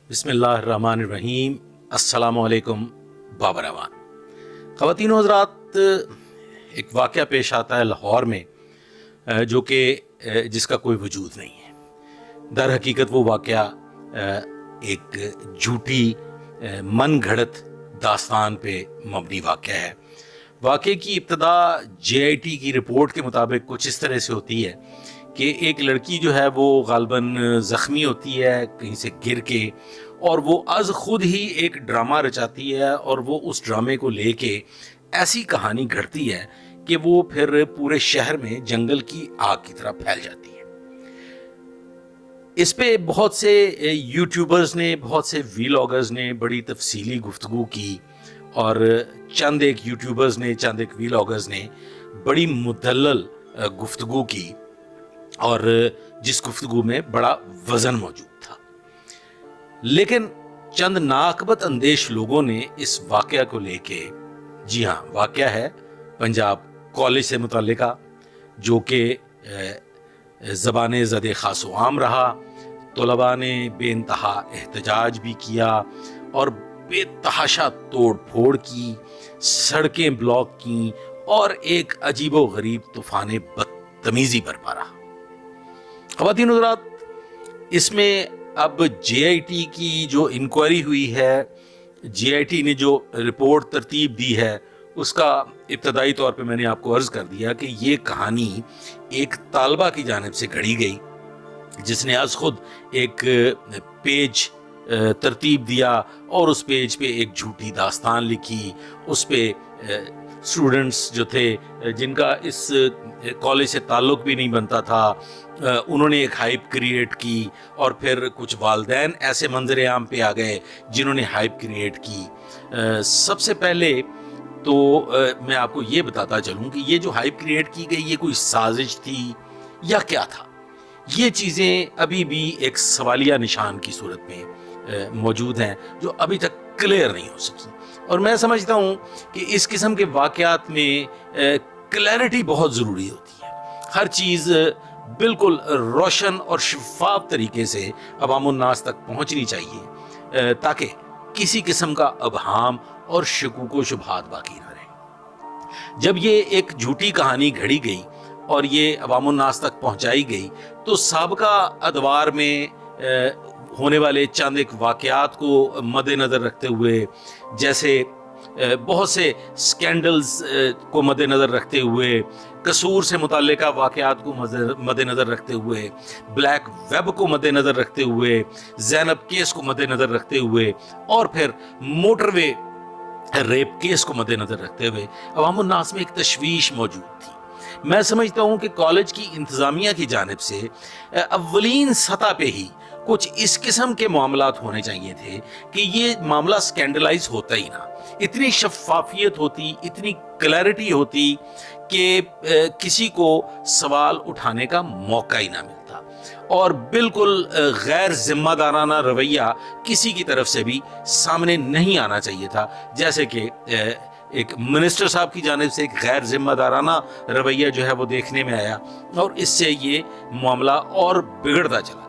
बिस्मिल्लाहिर्रहमानिर्रहीम। अस्सलामु अलैकुम बाबर अवान। ख़वातीन व हज़रात, एक वाक़या पेश आता है लाहौर में जो कि जिसका कोई वजूद नहीं है। दर हकीकत वो वाक़या एक झूठी मन घड़त दास्तान पे मबनी वाक़या है। वाक़े की इब्तदा JIT की रिपोर्ट के मुताबिक कुछ इस तरह से होती है कि एक लड़की जो है वो गालबन ज़ख्मी होती है कहीं से गिर के, और वो अज़ खुद ही एक ड्रामा रचाती है और वो उस ड्रामे को लेके ऐसी कहानी घड़ती है कि वो फिर पूरे शहर में जंगल की आग की तरह फैल जाती है। इस पे बहुत से यूट्यूबर्स ने, बहुत से वीलॉगर्स ने बड़ी तफसीली गुफ्तगू की, और चंद एक यूट्यूबर्स ने, चंद एक वीलॉगर्स ने बड़ी मुदल्लल गुफ्तगू की, और जिस गुफ्तगू में बड़ा वजन मौजूद था। लेकिन चंद नाकबत अंदेश लोगों ने इस वाक़या को लेके, जी हाँ, वाक़या है पंजाब कॉलेज से मुतल्लिका, जो कि ज़बान ज़द खासो आम रहा। तलबा ने बेइंतहा एहतजाज भी किया और बेतहाशा तोड़ फोड़ की, सड़कें ब्लॉक की, और एक अजीबो गरीब तूफान बदतमीजी बरपा रहा। ख़वातीन हज़रात, इसमें अब JIT की जो इंक्वायरी हुई है, JIT ने जो रिपोर्ट तरतीब दी है, उसका इब्तदाई तौर पे मैंने आपको अर्ज़ कर दिया कि ये कहानी एक तालबा की जानिब से घड़ी गई, जिसने आज खुद एक पेज तरतीब दिया और उस पेज पे एक झूठी दास्तान लिखी। उस पे स्टूडेंट्स जो थे, जिनका इस कॉलेज से ताल्लुक़ भी नहीं बनता था, उन्होंने एक हाइप क्रिएट की, और फिर कुछ वालिदैन ऐसे मंजर आम पे आ गए जिन्होंने हाइप क्रिएट की। सबसे पहले तो मैं आपको ये बताता चलूँ कि ये जो हाइप क्रिएट की गई, ये कोई साजिश थी या क्या था? ये चीज़ें अभी भी एक सवालिया निशान की सूरत में मौजूद हैं, जो अभी तक क्लियर नहीं हो सकी। और मैं समझता हूँ कि इस किस्म के वाक़यात में क्लैरिटी बहुत ज़रूरी होती है। हर चीज़ बिल्कुल रोशन और शफाफ तरीके से अवामुन्नास तक पहुँचनी चाहिए, ताकि किसी किस्म का अबहाम और शकूक व शुबहात बाकी ना रहे। जब ये एक झूठी कहानी घड़ी गई और ये अवामुन्नास तक पहुँचाई गई, तो साबका अदवार में होने वाले चंद एक वाक़यात को मद्देनज़र रखते हुए, जैसे बहुत से स्कैंडल्स को मद्देनज़र रखते हुए, कसूर से मुतल्लिका वाक़यात को मद्देनज़र रखते हुए, ब्लैक वेब को मद्देनज़र रखते हुए, ज़ैनब केस को मद्देनज़र रखते हुए, और फिर मोटरवे रेप केस को मद्देनज़र रखते हुए अवामुन्नास में एक तशवीश मौजूद थी। मैं समझता हूँ कि कॉलेज की इंतज़ामिया की जानिब से अव्वलीन सतह पे ही कुछ इस किस्म के मामलात होने चाहिए थे कि ये मामला स्कैंडलाइज होता ही ना, इतनी शफाफियत होती, इतनी क्लैरिटी होती कि किसी को सवाल उठाने का मौका ही ना मिलता, और बिल्कुल गैर जिम्मेदाराना रवैया किसी की तरफ से भी सामने नहीं आना चाहिए था। जैसे कि एक मिनिस्टर साहब की जानिब से एक गैर जिम्मेदाराना रवैया जो है वो देखने में आया, और इससे ये मामला और बिगड़ता चला गया।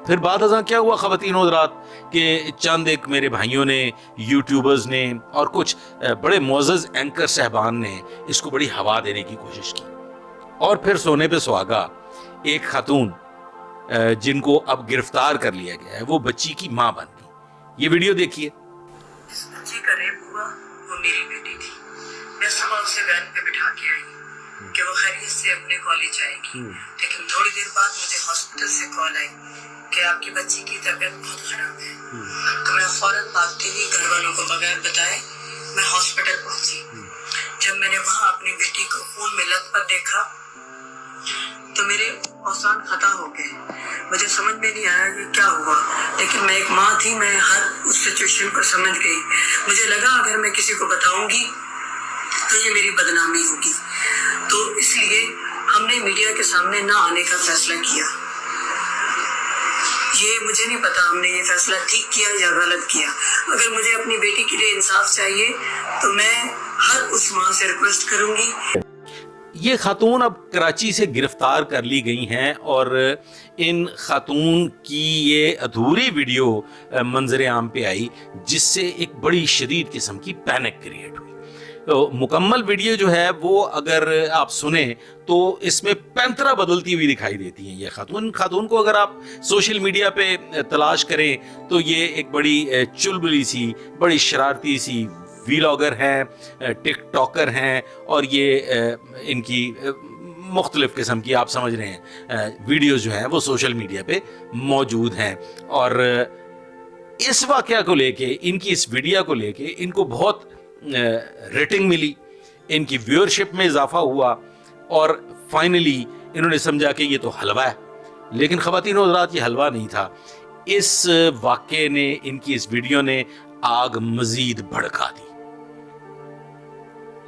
फिर बाद अज़ां क्या हुआ ख़वातीन हज़रात, कि चंद एक मेरे भाइयों ने, यूट्यूबर्स ने, और कुछ बड़े मोअज़्ज़ज़ एंकर साहबान ने इसको बड़ी हवा देने की कोशिश की, और फिर सोने पे सुहागा एक खातून जिनको अब गिरफ्तार कर लिया गया है, वो बच्ची की माँ बन गई। ये वीडियो देखिए। इस बच्ची का रेप हुआ, वो मेरी बेटी थी। मैं सुबह उसे वैन पे बिठा के आई कि वो खैरियत से अपने कॉलेज जाएगी, लेकिन थोड़ी देर बाद मुझे हॉस्पिटल से कॉल आई कि आपकी बच्ची की तबीयत बहुत खराब है। तो मैं फौरन भागते ही घर वालों को बगैर बताए मैं हॉस्पिटल पहुंची। जब मैंने वहां अपनी बेटी को खून में लथपथ देखा तो मेरे औसान खता हो गए। मुझे समझ में नहीं आया कि क्या हुआ, लेकिन मैं एक माँ थी, मैं हर उस सिचुएशन को समझ गई। मुझे लगा अगर मैं किसी को बताऊंगी तो ये मेरी बदनामी होगी, तो इसलिए हमने मीडिया के सामने ना आने का फैसला किया। ये मुझे नहीं पता हमने ये फैसला ठीक किया या गलत किया। अगर मुझे अपनी बेटी के लिए इंसाफ चाहिए तो मैं हर उस माँ से रिक्वेस्ट करूंगी। یہ خاتون اب کراچی سے گرفتار کر لی گئی ہیں اور ان خاتون کی یہ ادھوری ویڈیو منظر عام پہ آئی جس سے ایک بڑی شدید قسم کی پینک کریٹ ہوئی. تو مکمل ویڈیو جو ہے وہ اگر آپ سنیں تو اس میں پینترا بدلتی ہوئی دکھائی دیتی ہیں یہ خاتون کو اگر آپ سوشل میڈیا پہ تلاش کریں تو یہ ایک بڑی چلبلی سی بڑی شرارتی سی ویلاگر ہیں, ٹک ٹاکر ہیں, اور یہ ان کی مختلف قسم کی آپ سمجھ رہے ہیں ویڈیوز جو ہیں وہ سوشل میڈیا پہ موجود ہیں. اور اس واقعہ کو لے کے, ان کی اس ویڈیو کو لے کے ان کو بہت ریٹنگ ملی, ان کی ویورشپ میں اضافہ ہوا اور فائنلی انہوں نے سمجھا کہ یہ تو حلوہ ہے. لیکن خواتین و حضرات, یہ حلوہ نہیں تھا. اس واقعے نے, ان کی اس ویڈیو نے آگ مزید بھڑکا دی.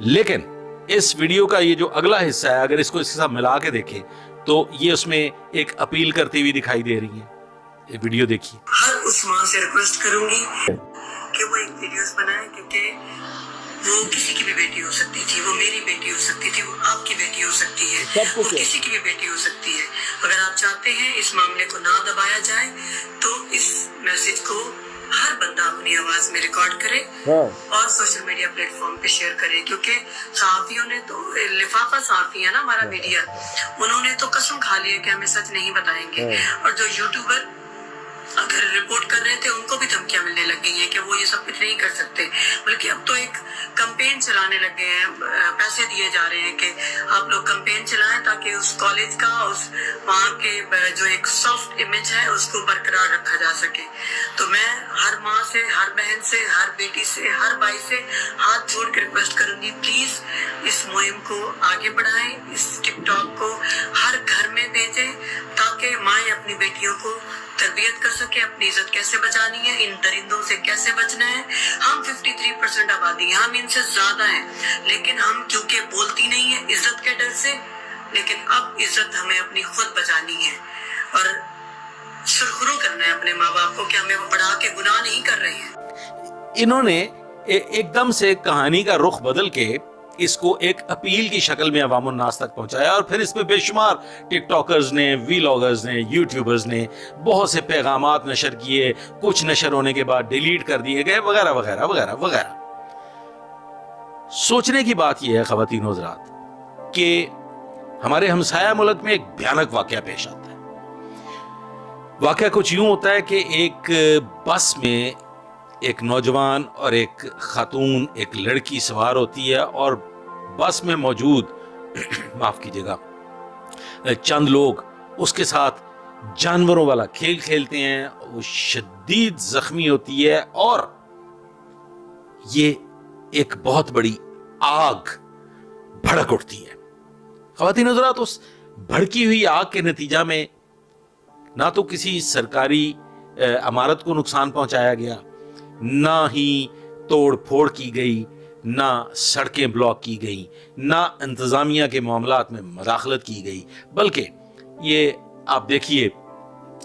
لیکن اس ویڈیو کا یہ جو اگلا حصہ ہے, اگر اس کو اس کے ساتھ ملا کے دیکھیں تو یہ اس میں ایک اپیل کرتی ہوئی دکھائی دے رہی ہیں. یہ ویڈیو دیکھیے. ہر اس ماں سے ریکویسٹ کروں گی کہ وہ ایک ویڈیوز بنائیں, کیونکہ وہ کسی کی بھی بیٹی ہو سکتی تھی, وہ میری بیٹی ہو سکتی تھی, وہ آپ کی بیٹی ہو سکتی ہے, وہ کسی کی بھی بیٹی ہو سکتی ہے. اگر آپ چاہتے ہیں اس معاملے کو نہ دبایا جائے تو اس میسج کو ہر بندہ اپنی آواز میں ریکارڈ کرے اور سوشل میڈیا پلیٹ فارم پہ شیئر کرے. کیونکہ صحافیوں نے تو, لفافہ صحافی ہے نا ہمارا میڈیا, انہوں نے تو قسم کھا لی ہے کہ ہمیں سچ نہیں بتائیں گے. اور جو یوٹیوبر اگر رپورٹ کر رہے تھے ان کو بھی دھمکیاں ملنے لگ گئی ہیں کہ وہ یہ سب کچھ نہیں کر سکتے. بلکہ اب تو ایک کمپین چلانے لگ گئے ہیں, پیسے دیے جا رہے ہیں کہ آپ لوگ کمپین چلائیں تاکہ اس کالج کا, اس وہاں کے جو ایک سافٹ امیج ہے اس کو برقرار رکھا جا سکے. تو میں ہر ماں سے, ہر بہن سے, ہر بیٹی سے, ہر بھائی سے ہاتھ جوڑ کے ریکویسٹ کروں گی, پلیز اس مہم کو آگے بڑھائیں, اس ٹک ٹاک کو ہر گھر میں بھیجیں تاکہ مائیں اپنی بیٹیوں کو تربیت کر سکے, اپنی عزت کیسے بچانی ہے, ان درندوں سے کیسے بچنا ہے. ہم 53% آبادی ہیں, ہم ان سے زیادہ ہیں, لیکن ہم کیونکہ بولتی نہیں ہیں عزت کے ڈر سے, لیکن اب عزت ہمیں اپنی خود بچانی ہے اور سرخرو کرنا ہے اپنے ماں باپ کو کہ ہمیں وہ پڑھا کے گناہ نہیں کر رہے ہیں. انہوں نے ایک دم سے کہانی کا رخ بدل کے اس کو ایک اپیل کی شکل میں عوام الناس تک پہنچایا, اور پھر اس میں بے شمار ٹک ٹاکرز نے, ویلاگرز نے, یوٹیوبرز نے بہت سے پیغامات نشر کیے, کچھ نشر ہونے کے بعد ڈیلیٹ کر دیے گئے, وغیرہ وغیرہ وغیرہ وغیرہ. سوچنے کی بات یہ ہے خواتین و حضرات کہ ہمارے ہمسایہ ملک میں ایک بھیانک واقعہ پیش آتا ہے. واقعہ کچھ یوں ہوتا ہے کہ ایک بس میں ایک نوجوان اور ایک خاتون, ایک لڑکی سوار ہوتی ہے, اور بس میں موجود معاف کیجیے گا چند لوگ اس کے ساتھ جانوروں والا کھیل کھیلتے ہیں. وہ شدید زخمی ہوتی ہے اور یہ ایک بہت بڑی آگ بھڑک اٹھتی ہے. خواتین حضرات, اس بھڑکی ہوئی آگ کے نتیجہ میں نہ تو کسی سرکاری عمارت کو نقصان پہنچایا گیا, نہ ہی توڑ پھوڑ کی گئی, نہ سڑکیں بلاک کی گئی, نہ انتظامیہ کے معاملات میں مداخلت کی گئی, بلکہ یہ آپ دیکھیے,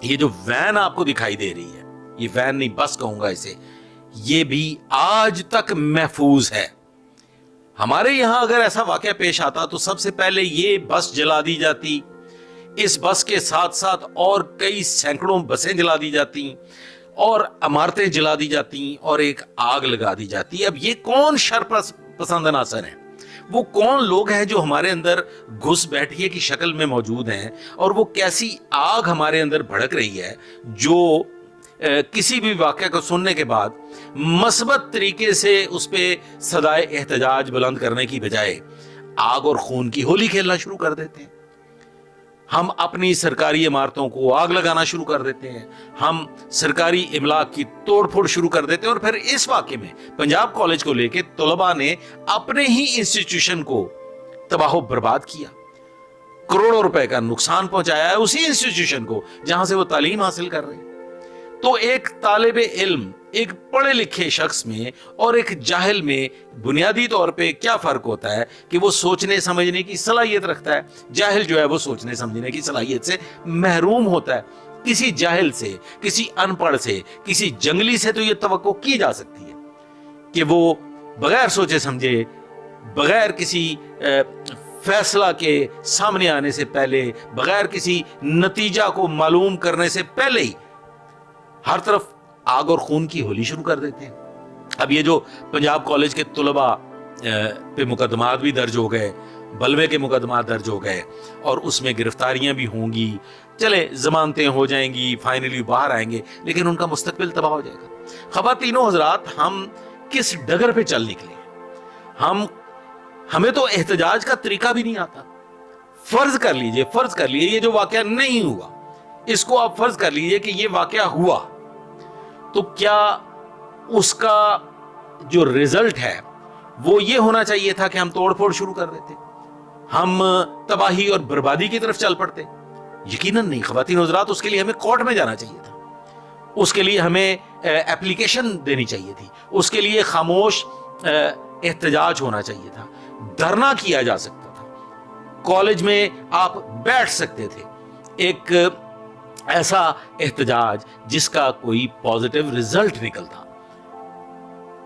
یہ جو وین آپ کو دکھائی دے رہی ہے, یہ وین نہیں بس کہوں گا اسے, یہ بھی آج تک محفوظ ہے. ہمارے یہاں اگر ایسا واقعہ پیش آتا تو سب سے پہلے یہ بس جلا دی جاتی, اس بس کے ساتھ ساتھ اور کئی سینکڑوں بسیں جلا دی جاتی اور عمارتیں جلا دی جاتی اور ایک آگ لگا دی جاتی. اب یہ کون شر پسند عناصر ہیں, وہ کون لوگ ہیں جو ہمارے اندر گھس بیٹھیے کی شکل میں موجود ہیں, اور وہ کیسی آگ ہمارے اندر بھڑک رہی ہے جو کسی بھی واقعہ کو سننے کے بعد مثبت طریقے سے اس پہ صدائے احتجاج بلند کرنے کی بجائے آگ اور خون کی ہولی کھیلنا شروع کر دیتے ہیں. ہم اپنی سرکاری عمارتوں کو آگ لگانا شروع کر دیتے ہیں, ہم سرکاری املاک کی توڑ پھوڑ شروع کر دیتے ہیں. اور پھر اس واقعے میں پنجاب کالج کو لے کے طلباء نے اپنے ہی انسٹیٹیوشن کو تباہ و برباد کیا, کروڑوں روپے کا نقصان پہنچایا ہے اسی انسٹیٹیوشن کو جہاں سے وہ تعلیم حاصل کر رہے ہیں. تو ایک طالب علم, ایک پڑھے لکھے شخص میں اور ایک جاہل میں بنیادی طور پہ کیا فرق ہوتا ہے کہ وہ سوچنے سمجھنے کی صلاحیت رکھتا ہے. جاہل جو ہے وہ سوچنے سمجھنے کی صلاحیت سے محروم ہوتا ہے. کسی جاہل سے, کسی ان پڑھ سے, کسی جنگلی سے تو یہ توقع کی جا سکتی ہے کہ وہ بغیر سوچے سمجھے, بغیر کسی फैसला के सामने आने से पहले, बगैर किसी नतीजा को मालूम करने से पहले ही हर तरफ आग और खून की होली शुरू कर देते हैं। अब ये जो पंजाब कॉलेज के तुलबा पे मुकदमात भी दर्ज हो गए, बलवे के मुकदमा दर्ज हो गए और उसमें गिरफ्तारियां भी होंगी, चले जमानतें हो जाएंगी, फाइनली बाहर आएंगे, लेकिन उनका मुस्तकबिल तबाह हो जाएगा। ख़वातीनो हज़रात, हम किस डगर पे चल निकले? हमें तो एहतजाज का तरीका भी नहीं आता। फर्ज कर लीजिए ये जो वाकया नहीं हुआ, इसको आप फर्ज कर लीजिए कि ये वाकया हुआ, तो क्या उसका जो रिजल्ट है वो ये होना चाहिए था कि हम तोड़फोड़ शुरू कर देते, हम तबाही और बर्बादी की तरफ चल पड़ते? यकीनन नहीं ख़वातीन हज़रात। उसके लिए हमें कोर्ट में जाना चाहिए था, उसके लिए हमें एप्लीकेशन देनी चाहिए थी, उसके लिए खामोश एहतजाज होना चाहिए था, धरना किया जा सकता था, कॉलेज में आप बैठ सकते थे, एक ऐसा एहतजाज जिसका कोई पॉजिटिव रिजल्ट निकलता।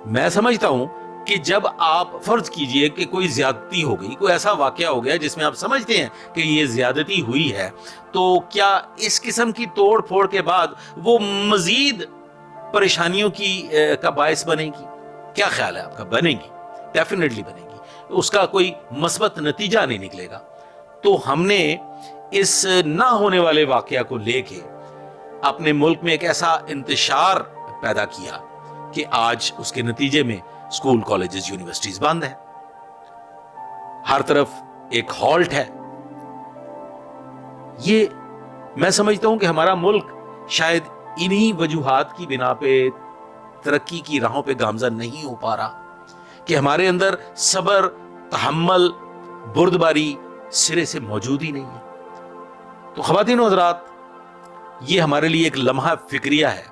मैं समझता हूं कि जब आप फर्ज कीजिए कि कोई ज्यादती हो गई, कोई ऐसा वाकया हो गया जिसमें आप समझते हैं कि ये ज्यादती हुई है, तो क्या इस किस्म की तोड़ फोड़ के बाद वो मजीद परेशानियों का बायस बनेगी? क्या ख्याल है आपका? बनेगी, डेफिनेटली बनेगी, उसका कोई मस्बत नतीजा नहीं निकलेगा। तो हमने इस ना होने वाले वाकया को लेके अपने मुल्क में एक ऐसा इंतशार पैदा किया कि आज उसके नतीजे में स्कूल, कॉलेजेस, यूनिवर्सिटीज बंद है, हर तरफ एक हॉल्ट है। ये मैं समझता हूं कि हमारा मुल्क शायद इन्हीं वजूहात की बिना पे तरक्की की राहों पे गामजन नहीं हो पा रहा कि हमारे अंदर सब्र, तहम्मुल, बुर्दबारी सिरे से मौजूद ही नहीं है। तो ख़वातीनो हज़रात, ये हमारे लिए एक लम्हा फिक्रिया है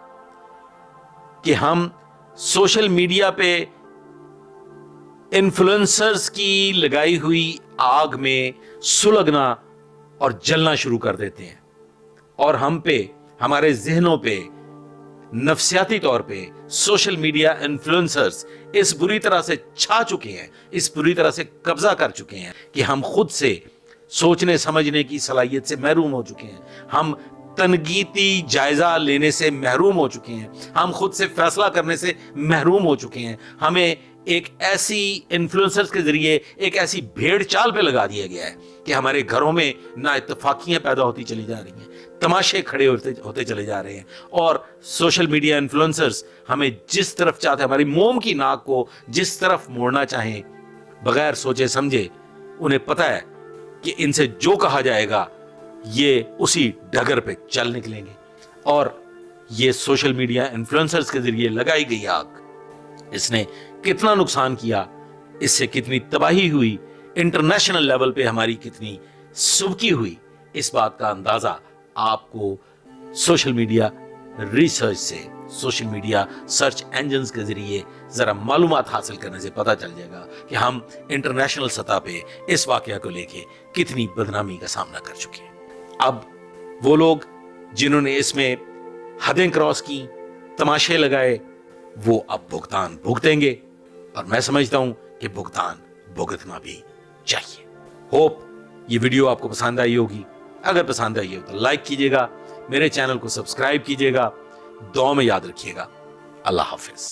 कि हम सोशल मीडिया पे इन्फ्लुएंसर्स की लगाई हुई आग में सुलगना और जलना शुरू कर देते हैं, और हम पे, हमारे जहनों पे, नफ्सियाती तौर पे सोशल मीडिया इन्फ्लुएंसर्स इस बुरी तरह से छा चुके हैं, इस बुरी तरह से कब्जा कर चुके हैं कि हम खुद से सोचने समझने की सलाहियत से महरूम हो चुके हैं, हम तनकीदी जायजा लेने से महरूम हो चुके हैं, हम खुद से फैसला करने से महरूम हो चुके हैं। हमें एक ऐसी इन्फ्लुएंसर्स के जरिए एक ऐसी भेड़ चाल पे लगा दिया गया है कि हमारे घरों में ना इत्तफाकियां पैदा होती चली जा रही हैं, तमाशे खड़े होते चले जा रहे हैं, और सोशल मीडिया इन्फ्लुएंसर्स हमें जिस तरफ चाहते, हमारी मोम की नाक को जिस तरफ मोड़ना चाहें, बगैर सोचे समझे, उन्हें पता है कि इनसे जो कहा जाएगा ये उसी डगर पे चल निकलेंगे। और ये सोशल मीडिया इन्फ्लुएंसर्स के जरिए लगाई गई आग, इसने कितना नुकसान किया, इससे कितनी तबाही हुई, इंटरनेशनल लेवल पे हमारी कितनी सुबकी हुई, इस बात का अंदाजा आपको सोशल मीडिया रिसर्च से, सोशल मीडिया सर्च इंजन्स के जरिए जरा मालूमात हासिल करने से पता चल जाएगा कि हम इंटरनेशनल सतह पे इस वाकया को लेके कितनी बदनामी का सामना कर चुके हैं। अब वो लोग जिन्होंने इसमें हदें क्रॉस की, तमाशे लगाए, वो अब भुगतान भुगतेंगे, और मैं समझता हूं कि भुगतान भुगतना भी चाहिए। होप ये वीडियो आपको पसंद आई होगी। अगर पसंद आई हो तो लाइक कीजिएगा, मेरे चैनल को सब्सक्राइब कीजिएगा, दुआ में याद रखिएगा। अल्लाह हाफिज।